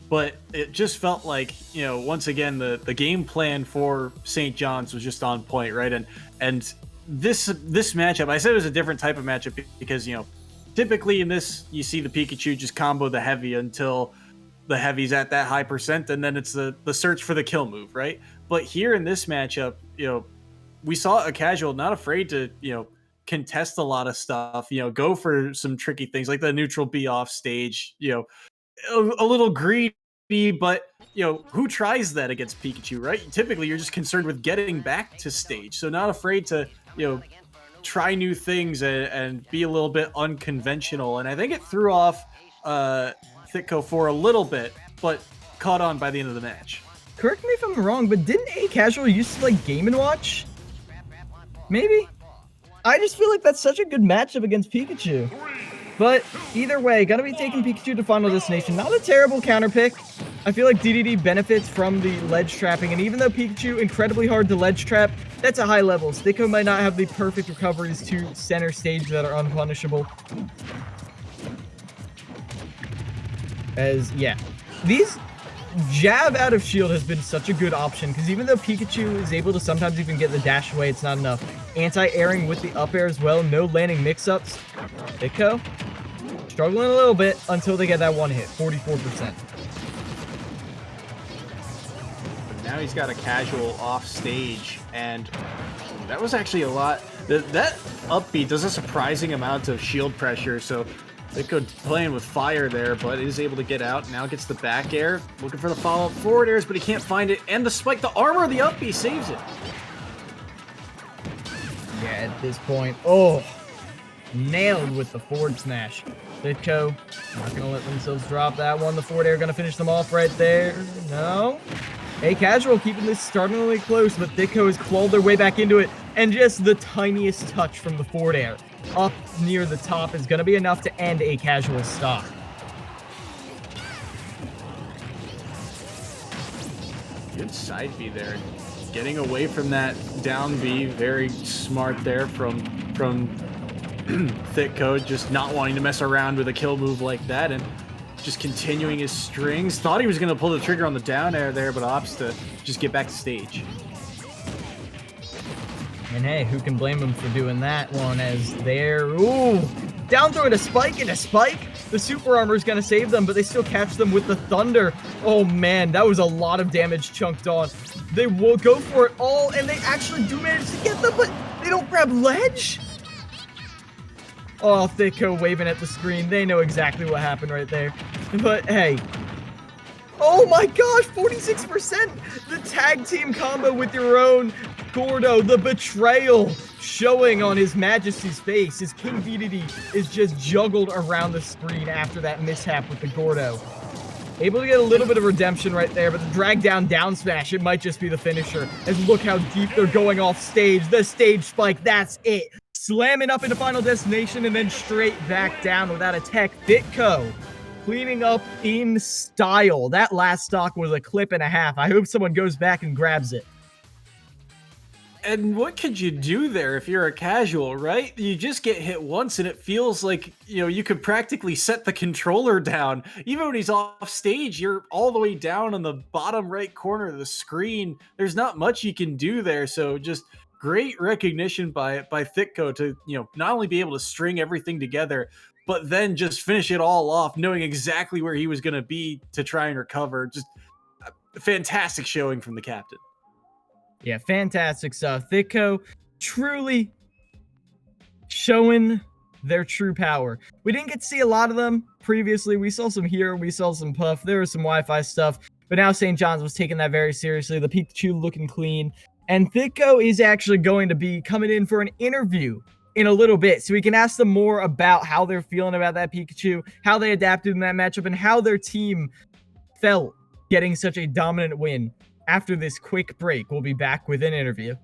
but it just felt like, you know, once again, the game plan for St. John's was just on point, right? And this matchup, I said it was a different type of matchup because, you know, typically in this, you see the Pikachu just combo the heavy until the heavy's at that high percent, and then it's the search for the kill move, right? But here in this matchup, you know, we saw A Casual not afraid to, you know, contest a lot of stuff, you know, go for some tricky things like the neutral B off stage, you know, a little greedy, but, you know, who tries that against Pikachu, right? Typically, you're just concerned with getting back to stage, so not afraid to, you know, try new things and be a little bit unconventional. And I think it threw off Thicko for a little bit, but caught on by the end of the match. Correct me if I'm wrong, but didn't A Casual used to like Game & Watch? Maybe? I just feel like that's such a good matchup against Pikachu. But either way, gonna be taking Pikachu to Final Destination. Not a terrible counter pick. I feel like DDD benefits from the ledge trapping, and even though Pikachu incredibly hard to ledge trap, that's a high level. Thicko might not have the perfect recoveries to center stage that are unpunishable. As, yeah. These jab out of shield has been such a good option, because even though Pikachu is able to sometimes even get the dash away, it's not enough. Anti-airing with the up air as well, no landing mix-ups. Thicko struggling a little bit until they get that one hit, 44%. But now he's got A Casual off stage, and that was actually a lot. That up B does a surprising amount of shield pressure, so Thicko playing with fire there, but is able to get out. Now gets the back air, looking for the follow-up forward airs, but he can't find it. And the spike, the armor of the up B saves it. Yeah, at this point, oh, nailed with the forward smash. Thicko not going to let themselves drop that one. The forward air going to finish them off right there. No. A Casual keeping this startlingly close, but Thicko has clawed their way back into it. And just the tiniest touch from the forward air up near the top is going to be enough to end A Casual stock. Good side B there. Getting away from that down B. Very smart there from Thicko, just not wanting to mess around with a kill move like that and just continuing his strings. Thought he was going to pull the trigger on the down air there, but opts to just get back to stage. And hey, who can blame him for doing that one as they're, ooh, down throw and a spike and a spike. The super armor is going to save them, but they still catch them with the thunder. Oh man, that was a lot of damage chunked on. They will go for it all, and they actually do manage to get them, but they don't grab ledge? Oh, Thicko waving at the screen. They know exactly what happened right there. But hey, oh my gosh, 46%! The tag team combo with your own Gordo, the betrayal showing on his Majesty's face. His King DDD is just juggled around the screen after that mishap with the Gordo. Able to get a little bit of redemption right there, but the drag down smash, it might just be the finisher. As look how deep they're going off stage. The stage spike, that's it. Slamming up into Final Destination and then straight back down without a tech. Ditko cleaning up in style. That last stock was a clip and a half. I hope someone goes back and grabs it. And what could you do there if you're a casual, right? You just get hit once and it feels like, you could practically set the controller down. Even when he's off stage, you're all the way down on the bottom right corner of the screen. There's not much you can do there. So just great recognition by Thitko to, not only be able to string everything together, but then just finish it all off, knowing exactly where he was going to be to try and recover. Just a fantastic showing from the captain. Yeah, fantastic stuff. Thitko truly showing their true power. We didn't get to see a lot of them previously. We saw some here, we saw some Puff. There was some Wi-Fi stuff, but now St. John's was taking that very seriously. The Pikachu looking clean. And Thitko is actually going to be coming in for an interview in a little bit, so we can ask them more about how they're feeling about that Pikachu, how they adapted in that matchup, and how their team felt getting such a dominant win. After this quick break, we'll be back with an interview.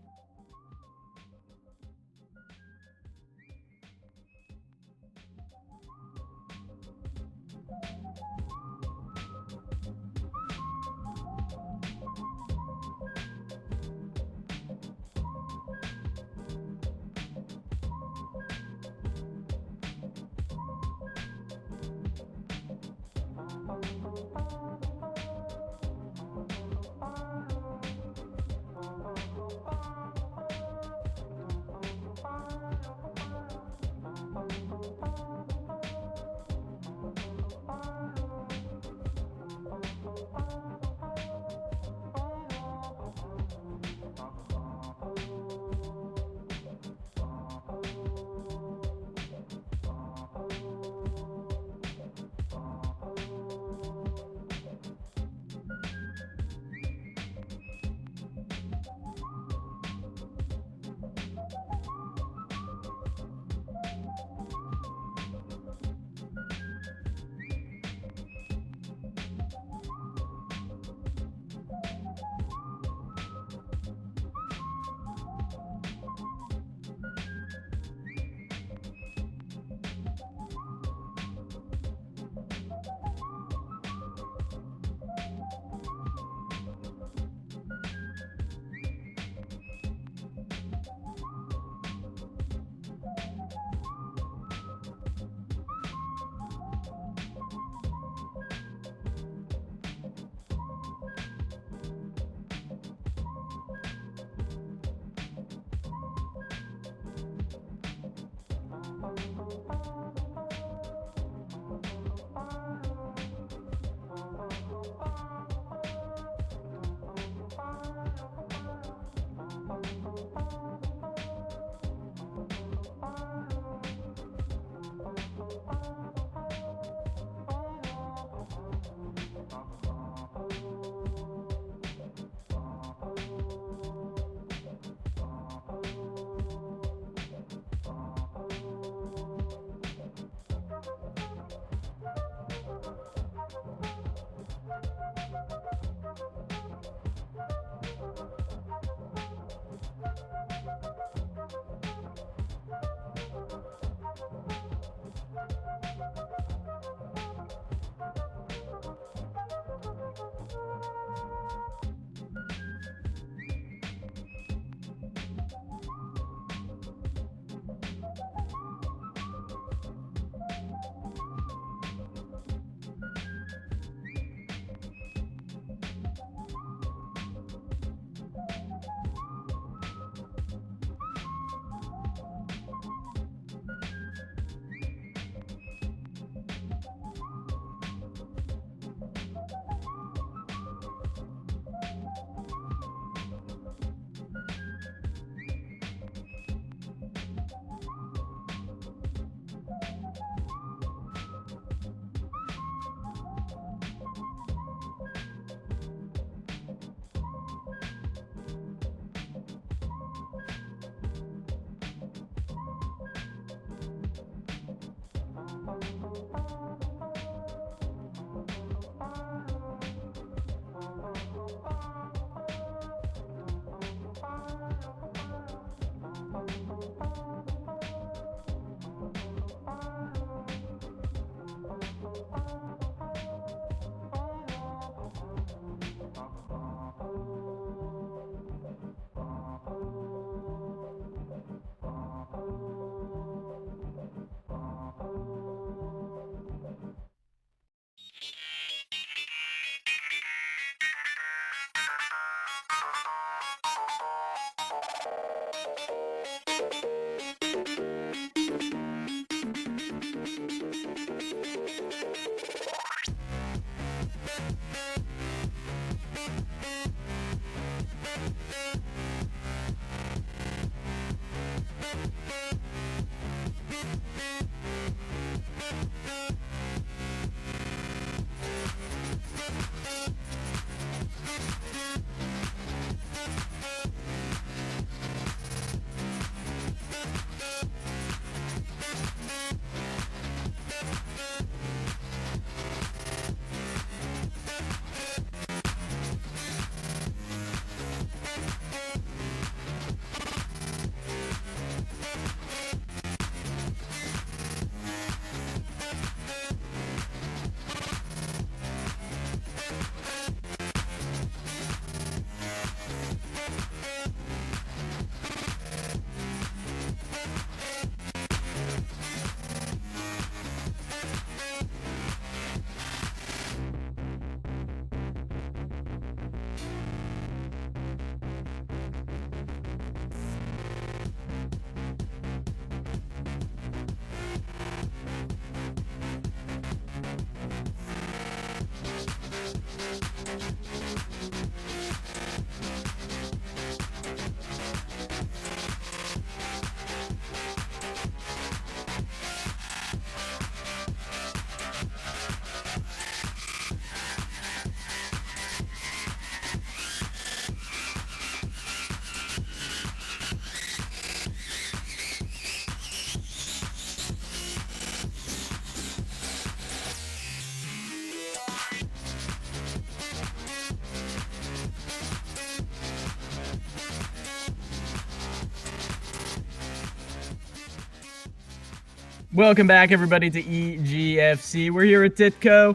Welcome back, everybody, to EGFC. We're here at Ditko.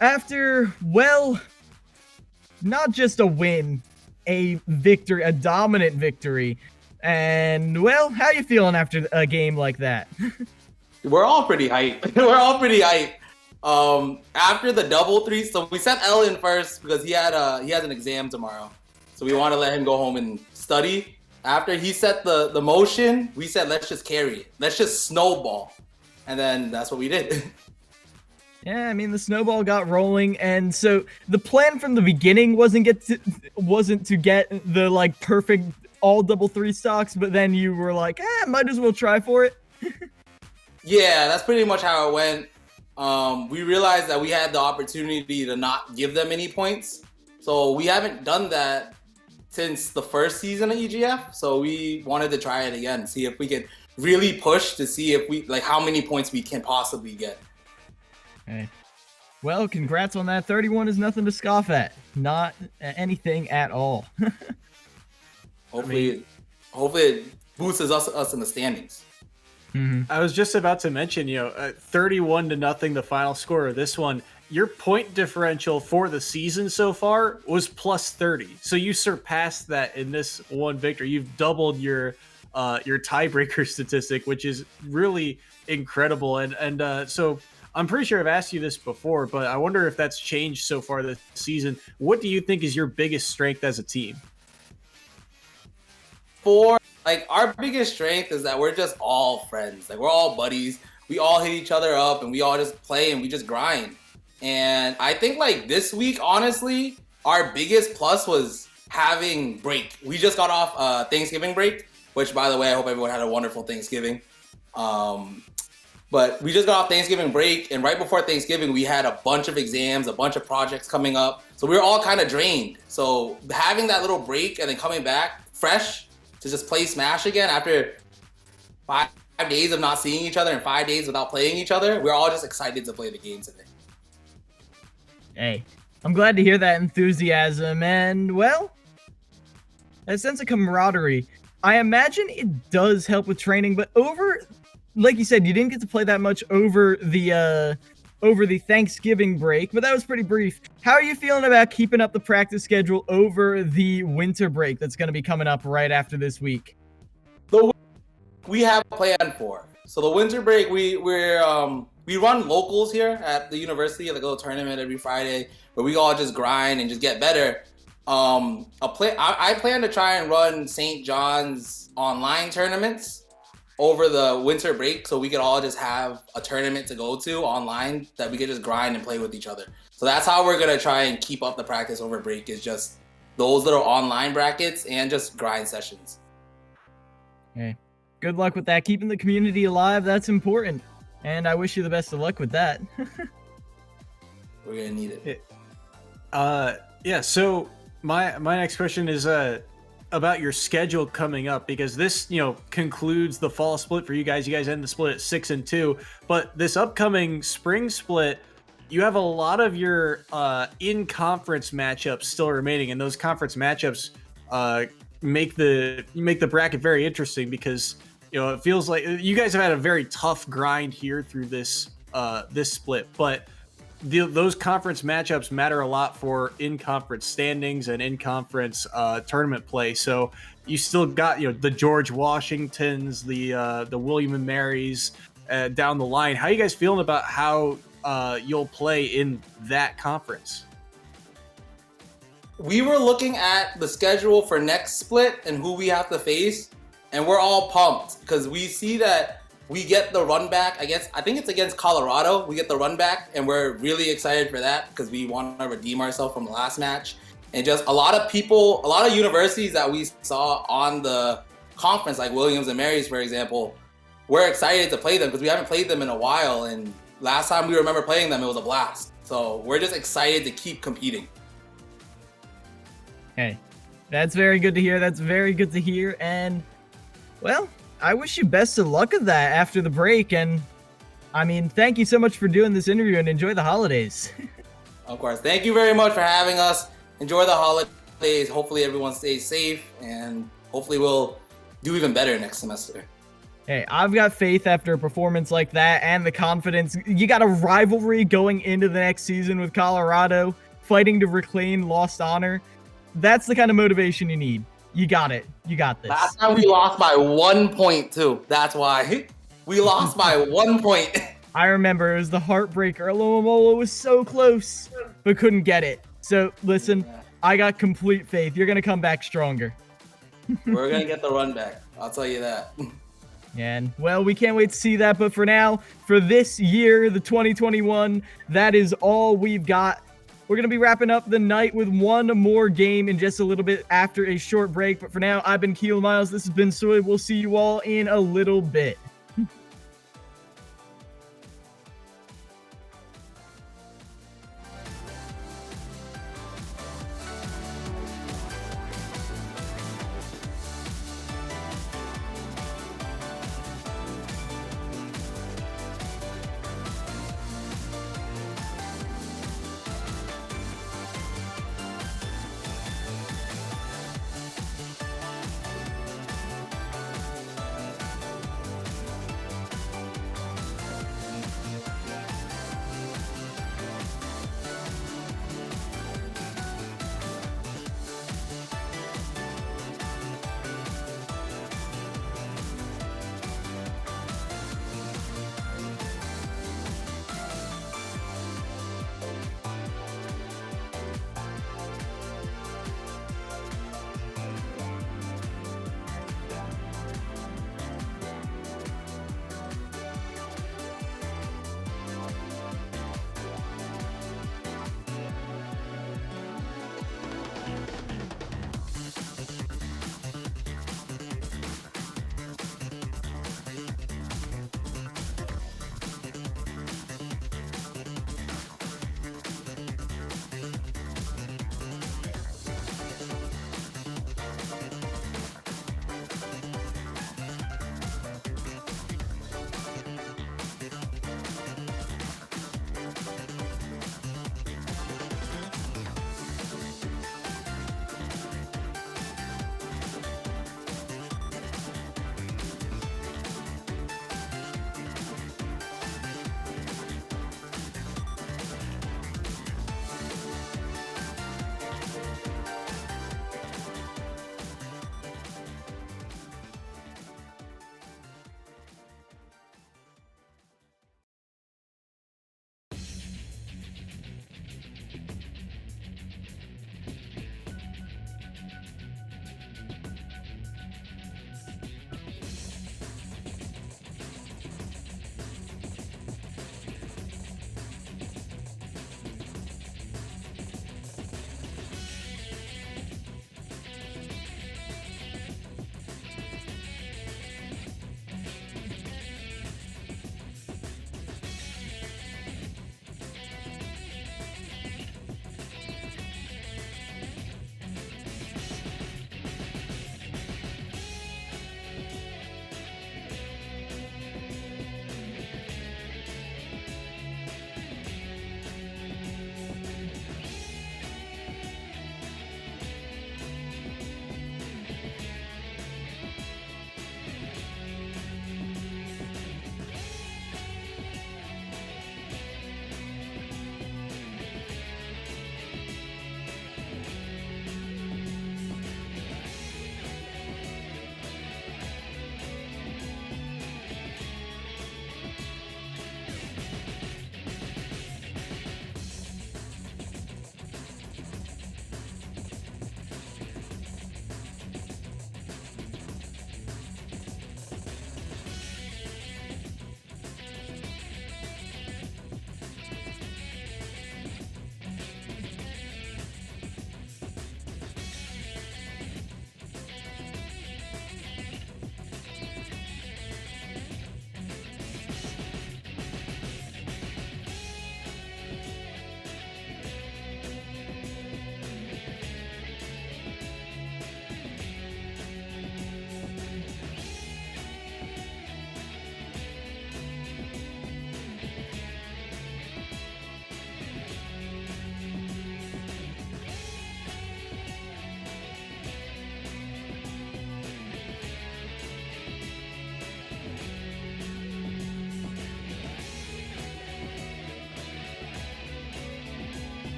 After, well, not just a win, a victory, a dominant victory. And, well, how you feeling after a game like that? We're all pretty hyped. We're all pretty hyped. After the double three, so we sent L in first because he has an exam tomorrow. So we want to let him go home and study. After he set the motion, we said, let's just carry it. Let's just snowball. And then that's what we did. Yeah, I mean, the snowball got rolling, and so the plan from the beginning wasn't to get the, like, perfect all double three stocks, but then you were like, might as well try for it. Yeah, that's pretty much how it went. We realized that we had the opportunity to not give them any points. So we haven't done that since the first season of EGF. So we wanted to try it again, see if we could really push to see if we, like, how many points we can possibly get. Hey. Well, congrats on that. 31 is nothing to scoff at. Not anything at all. Hopefully it boosts us in the standings. Mm-hmm. I was just about to mention, 31-0, the final score of this one. Your point differential for the season so far was plus 30. So you surpassed that in this one victory. You've doubled your tiebreaker statistic, which is really incredible. And so I'm pretty sure I've asked you this before, but I wonder if that's changed so far this season. What do you think is your biggest strength as a team? Our biggest strength is that we're just all friends. Like, we're all buddies. We all hit each other up, and we all just play and we just grind. And I think, like, this week, honestly, our biggest plus was having break. We just got off Thanksgiving break, which, by the way, I hope everyone had a wonderful Thanksgiving. But we just got off Thanksgiving break, and right before Thanksgiving, we had a bunch of exams, a bunch of projects coming up. So we were all kind of drained. So having that little break and then coming back fresh to just play Smash again after 5 days of not seeing each other and 5 days without playing each other, we're all just excited to play the game today. Hey, I'm glad to hear that enthusiasm, and, well, that sense of camaraderie. I imagine it does help with training, but like you said, you didn't get to play that much over the Thanksgiving break, but that was pretty brief. How are you feeling about keeping up the practice schedule over the winter break that's going to be coming up right after this week? We have a plan for. So the winter break, we run locals here at the university, like a little tournament every Friday where we all just grind and just get better. I plan to try and run St. John's online tournaments over the winter break, so we could all just have a tournament to go to online that we could just grind and play with each other. So that's how we're gonna try and keep up the practice over break, is just those little online brackets and just grind sessions. Hey, good luck with that. Keeping the community alive, that's important. And I wish you the best of luck with that. We're gonna need it. Yeah, so my next question is about your schedule coming up, because this, concludes the fall split for you guys. You guys end the split at 6-2, but this upcoming spring split, you have a lot of your in-conference matchups still remaining, and those conference matchups make the bracket very interesting, because it feels like you guys have had a very tough grind here through this split, but those conference matchups matter a lot for in-conference standings and in-conference tournament play. So you still got the George Washingtons, the William and Marys down the line. How are you guys feeling about how you'll play in that conference? We were looking at the schedule for next split and who we have to face, and we're all pumped because we see that we get the run back against, I think it's against Colorado. We get the run back, and we're really excited for that because we want to redeem ourselves from the last match. And just a lot of universities that we saw on the conference, like Williams and Marys, for example, we're excited to play them because we haven't played them in a while. And last time we remember playing them, it was a blast. So we're just excited to keep competing. Hey, that's very good to hear. That's very good to hear. And, well, I wish you best of luck of that after the break. And, I mean, thank you so much for doing this interview, and enjoy the holidays. Of course. Thank you very much for having us. Enjoy the holidays. Hopefully everyone stays safe, and hopefully we'll do even better next semester. Hey, I've got faith after a performance like that and the confidence. You got a rivalry going into the next season with Colorado, fighting to reclaim lost honor. That's the kind of motivation you need. You got it. You got this. Last time we lost by 1 point too. That's why we lost by 1 point. I remember it was the heartbreaker. Alomomola was so close, but couldn't get it. So listen, I got complete faith. You're gonna come back stronger. We're gonna get the run back. I'll tell you that. And, well, we can't wait to see that. But for now, for this year, the 2021, that is all we've got. We're going to be wrapping up the night with one more game in just a little bit after a short break. But for now, I've been Keel Miles. This has been Soy. We'll see you all in a little bit.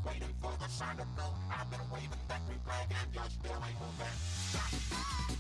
Waiting for the sign to go. I've been waving that green flag and you're still ain't moving.